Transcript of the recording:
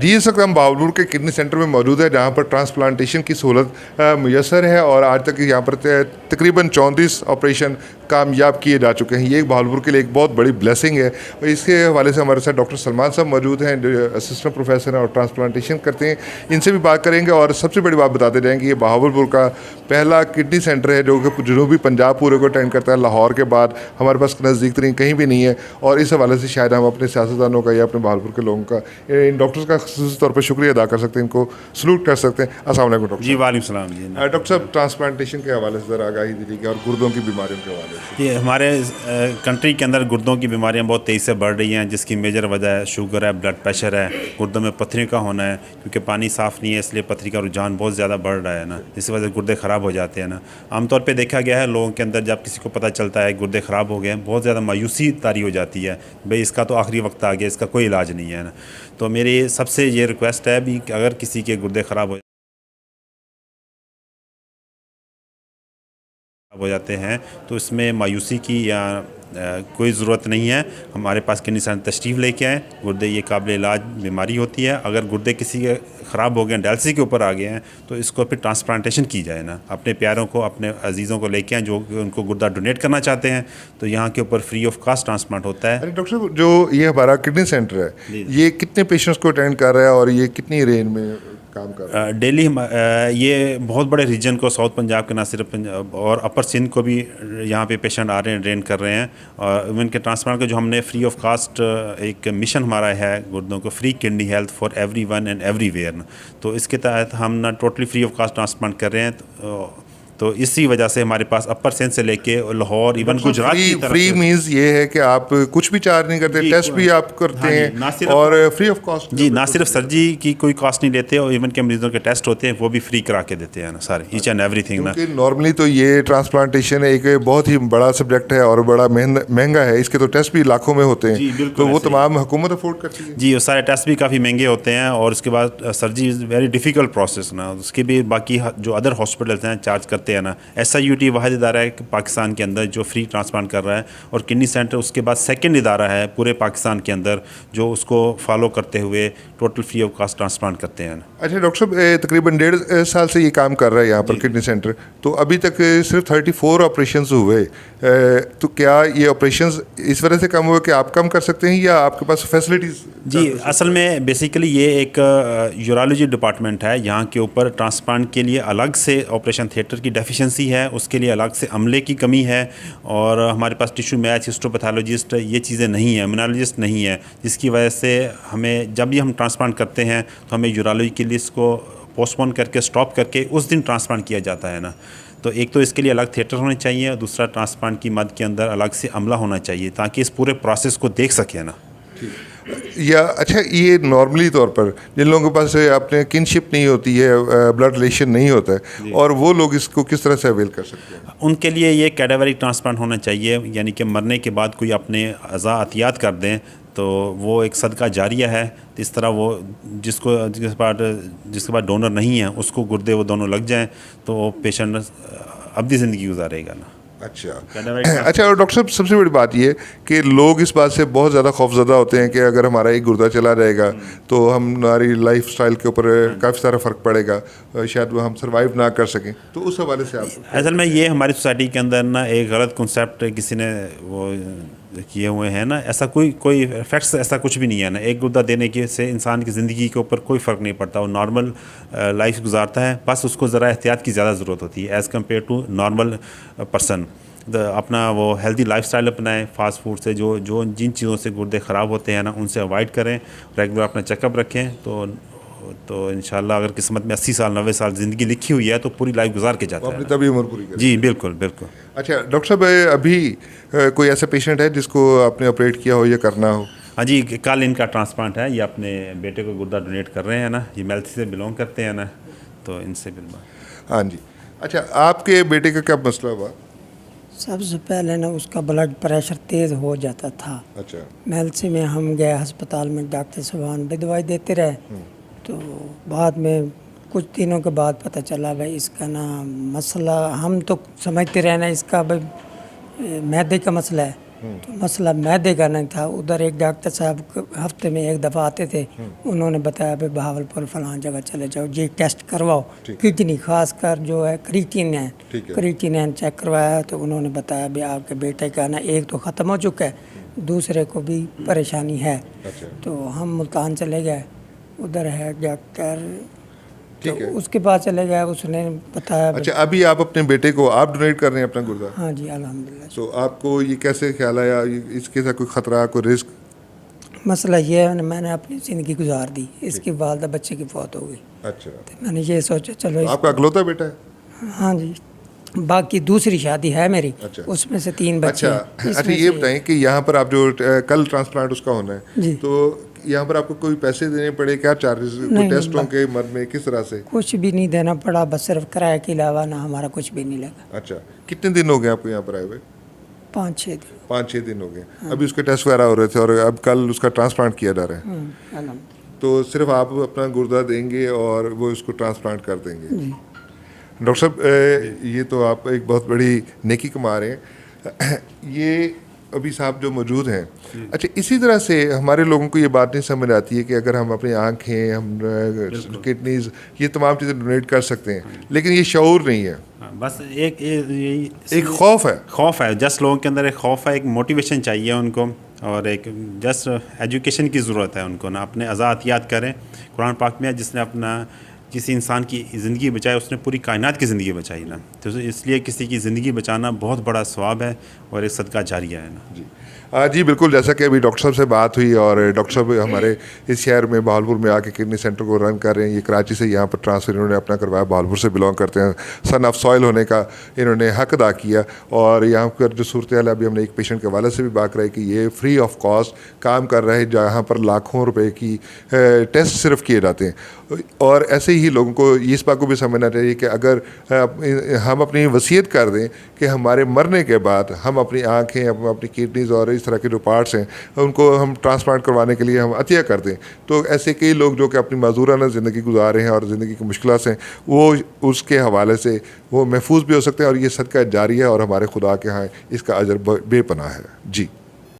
जी, इस वक्त हम बहावलपुर के किडनी सेंटर में मौजूद है, जहाँ पर ट्रांसप्लांटेशन की सहूलत मुयसर है और आज तक यहाँ पर तकरीबन 34 ऑपरेशन कामयाब किए जा चुके हैं। ये एक बहावलपुर के लिए एक बहुत बड़ी ब्लेसिंग है। और इसके हवाले से हमारे साथ डॉक्टर सलमान साहब मौजूद हैं, जो असिस्टेंट प्रोफेसर हैं और ट्रांसप्लांटेशन करते हैं। इनसे भी बात करेंगे और सबसे बड़ी बात बताते जाएंगे, ये बहावलपुर का पहला किडनी सेंटर है जो कि जनूबी पंजाब पूरे को अटेंड करता है। लाहौर के बाद हमारे पास नज़दीक तरीन कहीं भी नहीं है और इस हवाले से शायद हम अपने सियासतदानों का या अपने बहावलपुर के लोगों का, इन डॉक्टर्स का ख़ुसूसी तौर पर शुक्रिया अदा कर सकते हैं, इनको सलूट कर सकते हैं। अस्सलाम वालेकुम डॉक्टर। जी वालेकुम सलाम जी। डॉक्टर साहब, ट्रांसप्लांटेशन के हवाले से ज़रा आगाही दीजिए और गुर्दों की बीमारियों के हवाले से। ये हमारे कंट्री के अंदर गुर्दों की बीमारियां बहुत तेज़ी से बढ़ रही हैं, जिसकी मेजर वजह है शुगर है, ब्लड प्रेशर है, गुर्दों में पथरियों का होना है, क्योंकि पानी साफ़ नहीं है इसलिए पथरी का रुझान बहुत ज़्यादा बढ़ रहा है ना, जिसकी वजह से गुर्दे ख़राब हो जाते हैं ना। आमतौर पर देखा गया है लोगों के अंदर जब किसी को पता चलता है गुर्दे ख़राब हो गए हैं, बहुत ज़्यादा मायूसी तारी हो जाती है, भाई इसका तो आखिरी वक्त आ गया, इसका कोई इलाज नहीं है ना। तो मेरी सबसे ये रिक्वेस्ट है भी कि अगर किसी के गुर्दे ख़राब हो जाते हैं तो इसमें मायूसी की या कोई ज़रूरत नहीं है। हमारे पास किडनी सेंटर तशरीफ़ लेके आएँ। गुर्दे ये काबिल इलाज बीमारी होती है। अगर गुर्दे किसी के ख़राब हो गए हैं, डायलिसिस के ऊपर आ गए हैं, तो इसको फिर ट्रांसप्लांटेशन की जाए ना। अपने प्यारों को, अपने अजीज़ों को लेके आएँ जो उनको गुर्दा डोनेट करना चाहते हैं, तो यहाँ के ऊपर फ्री ऑफ कास्ट ट्रांसप्लांट होता है। अरे डॉक्टर साहब, जो ये हमारा किडनी सेंटर है, ये कितने पेशेंट्स को अटेंड कर रहा है और ये कितनी रेंज में काम कर रहा है? डेली ये बहुत बड़े रीजन को, साउथ पंजाब के ना सिर्फ पंजाब और अपर सिंध को भी यहाँ पे पेशेंट आ रहे हैं, ड्रेन कर रहे हैं। और इवन के ट्रांसप्लांट का जो हमने फ्री ऑफ कास्ट एक मिशन हमारा है गुर्दों को, free kidney health for everyone and everywhere, तो इसके तहत हम ना totally free of cost transplant कर रहे हैं। तो इसी वजह से हमारे पास अपर सिंध से लेके लाहौर इवन गुजरात की तरफ फ्री मीन्स ये है कि आप कुछ भी चार्ज नहीं करते, टेस्ट भी आप करते हैं और फ्री ऑफ कॉस्ट। जी, ना सिर्फ सर्जरी की कोई कॉस्ट नहीं लेते और इवन के मरीजों के टेस्ट होते हैं वो भी फ्री करा के देते हैं ना सारे, ईच एंड एवरीथिंग ना। नॉर्मली तो ये ट्रांसप्लांटेशन एक बहुत ही बड़ा सब्जेक्ट है और बड़ा महंगा है, इसके तो टेस्ट भी लाखों में होते हैं, तो वो तमाम हुकूमत अफोर्ड करती है। जी, वो सारे टेस्ट भी काफ़ी महंगे होते हैं और उसके बाद surgery is very difficult process ना। उसके भी बाकी जो अदर हॉस्पिटल्स हैं चार्ज करते हैं ना। SIUT वाहिद इदारा है पाकिस्तान के अंदर जो फ्री ट्रांसप्लांट कर रहा है, और किडनी सेंटर उसके बाद सेकंड इदारा है पूरे पाकिस्तान के अंदर जो उसको फॉलो करते हुए total free of cost transplant करते हैं। अच्छा डॉक्टर साहब, तकरीबन 1.5 साल से ये काम कर रहा है यहाँ पर किडनी सेंटर, तो अभी तक सिर्फ 34 ऑपरेशंस हुए, तो क्या ये ऑपरेशंस इस वजह से कम हुए कि आप कम कर सकते हैं या आपके पास फैसिलिटीज़? जी, असल में बेसिकली ये एक यूरोलॉजी डिपार्टमेंट है, यहाँ के ऊपर ट्रांसप्लांट के लिए अलग से ऑपरेशन थिएटर की डेफिशिएंसी है, उसके लिए अलग से अमले की कमी है, और हमारे पास टिश्यू मैच, हिस्टोपैथोलॉजिस्ट ये चीज़ें नहीं है, इम्यूनोलॉजिस्ट नहीं है, जिसकी वजह से हमें जब भी हम ट्रांसप्लांट करते हैं तो हमें यूरोलॉजी की लिस्ट को पोस्टपोन करके, स्टॉप करके उस दिन ट्रांसप्लांट किया जाता है ना। तो एक तो इसके लिए अलग थिएटर होने चाहिए और दूसरा ट्रांसप्लांट की मद के अंदर अलग से अमला होना चाहिए ताकि इस पूरे प्रोसेस को देख सके ना। या अच्छा, ये नॉर्मली तौर पर जिन लोगों के पास अपने किनशिप नहीं होती है, ब्लड रिलेशन नहीं होता है, और वो लोग इसको किस तरह से अवेल कर सकते हैं? उनके लिए ये कैडावरिक ट्रांसप्लांट होना चाहिए, यानी कि मरने के बाद कोई अपने अज़ा अतियात कर दें तो वो एक सदका जारिया है। इस तरह वो जिसके पास डोनर नहीं है उसको गुर्दे वो दोनों लग जाएं तो वो पेशेंट अबदी ज़िंदगी गुजारेगा ना। अच्छा और डॉक्टर साहब, सबसे बड़ी बात ये कि लोग इस बात से बहुत ज़्यादा खौफजदा होते हैं कि अगर हमारा एक गुर्दा चला जाएगा तो हमारी लाइफ स्टाइल के ऊपर काफ़ी सारा फ़र्क पड़ेगा, शायद वो हम सर्वाइव ना कर सकें, तो उस हवाले से आप? असल में ये हमारी सोसाइटी के अंदर ना एक गलत कॉन्सेप्ट किसी ने वो किए हुए हैं ना। ऐसा कोई फैक्ट्स ऐसा कुछ भी नहीं है ना। एक गुर्दा देने के से इंसान की ज़िंदगी के ऊपर कोई फ़र्क नहीं पड़ता, वो नॉर्मल लाइफ गुजारता है, बस उसको ज़रा एहतियात की ज़्यादा ज़रूरत होती है as compare to normal person. अपना वो हेल्दी लाइफस्टाइल अपनाएं, फास्ट फूड से जो जिन चीज़ों से गुर्दे ख़राब होते हैं ना उनसे अवॉइड करें, रेगुलर अपना चेकअप रखें, तो इंशाल्लाह अगर किस्मत में 80 साल 90 साल ज़िंदगी लिखी हुई है तो पूरी लाइफ गुजार के जाता है, तभी उम्र पूरी करें। जी बिल्कुल बिल्कुल। अच्छा डॉक्टर साहब, अभी कोई ऐसा पेशेंट है जिसको आपने ऑपरेट किया हो या करना हो? हाँ जी, कल इनका ट्रांसप्लांट है, ये अपने बेटे को गुर्दा डोनेट कर रहे हैं ना, ये मेल्थी से बिलोंग करते हैं ना, तो इनसे बिल्कुल। हाँ जी। अच्छा, आपके बेटे का क्या मसला हुआ? सबसे पहले ना उसका ब्लड प्रेशर तेज़ हो जाता था। अच्छा। मेल्सी में हम गए अस्पताल में, डॉक्टर साहब भी दवाई देते रहे, तो बाद में कुछ दिनों के बाद पता चला भाई इसका ना मसला, हम तो समझते रहे ना इसका भाई मैदे का मसला है, तो मसला मैदे का नहीं था। उधर एक डॉक्टर साहब हफ्ते में एक दफ़ा आते थे, उन्होंने बताया भाई बहावलपुर फलां जगह चले जाओ, ये टेस्ट करवाओ, किडनी खास कर जो है क्रिएटिनिन, क्रिएटिनिन चेक करवाया तो उन्होंने बताया भाई आपके बेटे का ना एक तो ख़त्म हो चुका है, दूसरे को भी परेशानी है। तो हम मुल्तान चले गए, उधर है डॉक्टर, तो उसके पास चले गए, उसने बताया। अच्छा, अभी आप अपने बेटे को आप डोनेट कर रहे हैं अपना गुर्दा? हाँ जी अल्हम्दुलिल्लाह। तो आपको ये कैसे ख्याल आया, इसके साथ कोई ख़तरा, कोई रिस्क? मसला ये है मैंने अपनी ज़िंदगी गुजार दी, इसकी वालदा बच्चे की फौत हो गई। अच्छा, तो मैंने ये सोचा चलो आपका अकलौता बेटा है? हाँ जी, बाकी दूसरी शादी है मेरी। अच्छा। उसमें से 3 बच्चे हैं। अच्छा, इसमें ये से- बताएं कि यहाँ पर आप जो कल ट्रांसप्लांट उसका होना है, जी। तो यहाँ पर आपको कोई पैसे देने पड़े, क्या चार्जेस, कोई नहीं, टेस्टों के मद में, किस तरह से? कुछ भी नहीं देना पड़ा, बस सिर्फ किराए के अलावा ना हमारा कुछ भी नहीं लगा। अच्छा, कितने दिन हो गए आपको यहाँ पर आए हुए? 5-6 दिन। 5-6 दिन हो गए। अभी उसके टेस्ट वगैरह हो रहे थे और अब कल उसका ट्रांसप्लांट किया जा रहा है। अल्हम्दुलिल्लाह। तो सिर्फ आप अपना गुर्दा देंगे और वो उसको ट्रांसप्लांट कर देंगे। डॉक्टर साहब, ये तो आप एक बहुत बड़ी नेकी कमा रहे हैं। ये अभी साहब जो मौजूद हैं, अच्छा, इसी तरह से हमारे लोगों को ये बात नहीं समझ आती है कि अगर हम अपनी आँखें, हम किडनीज, ये तमाम चीज़ें डोनेट कर सकते हैं, लेकिन ये शऊर नहीं है। हाँ, बस एक खौफ है। खौफ है, जस्ट लोगों के अंदर एक खौफ है, एक मोटिवेशन चाहिए उनको, और एक जस्ट एजुकेशन की ज़रूरत है उनको ना। अपने आज़ाद याद करें, कुरान पाक में जिसने अपना किसी इंसान की ज़िंदगी बचाई उसने पूरी कायनात की ज़िंदगी बचाई ना। तो इसलिए किसी की ज़िंदगी बचाना बहुत बड़ा सवाब है और एक सदका जारिया है ना। जी जी बिल्कुल, जैसा कि अभी डॉक्टर साहब से बात हुई, और डॉक्टर साहब हमारे इस शहर में बहावलपुर में आके किडनी सेंटर को रन कर रहे हैं। ये कराची से यहाँ पर ट्रांसफ़र इन्होंने अपना करवाया, बहावलपुर से बिलोंग करते हैं, सन ऑफ सॉइल होने का इन्होंने हक अदा किया। और यहाँ पर जो सूरत हाल है, अभी हमने एक पेशेंट के हवाले से भी बात कराई कि ये फ्री ऑफ कॉस्ट काम कर रहे हैं, जहाँ पर लाखों रुपए की टेस्ट सिर्फ किए जाते हैं। और ऐसे ही लोगों को इस बात को भी समझना चाहिए कि अगर हम अपनी वसीयत कर दें कि हमारे मरने के बाद हम अपनी आँखें, अपनी किडनीज़ और इस तरह के जो पार्ट्स हैं उनको हम ट्रांसप्लांट करवाने के लिए हम अतिया कर दें, तो ऐसे कई लोग जो कि अपनी मजदूराना ज़िंदगी गुजार रहे हैं और ज़िंदगी की मुश्किलात हैं, वो उसके हवाले से वो महफूज भी हो सकते हैं। और ये सदका जारिया है और हमारे खुदा के यहाँ इसका अजर बेपनाह है। जी।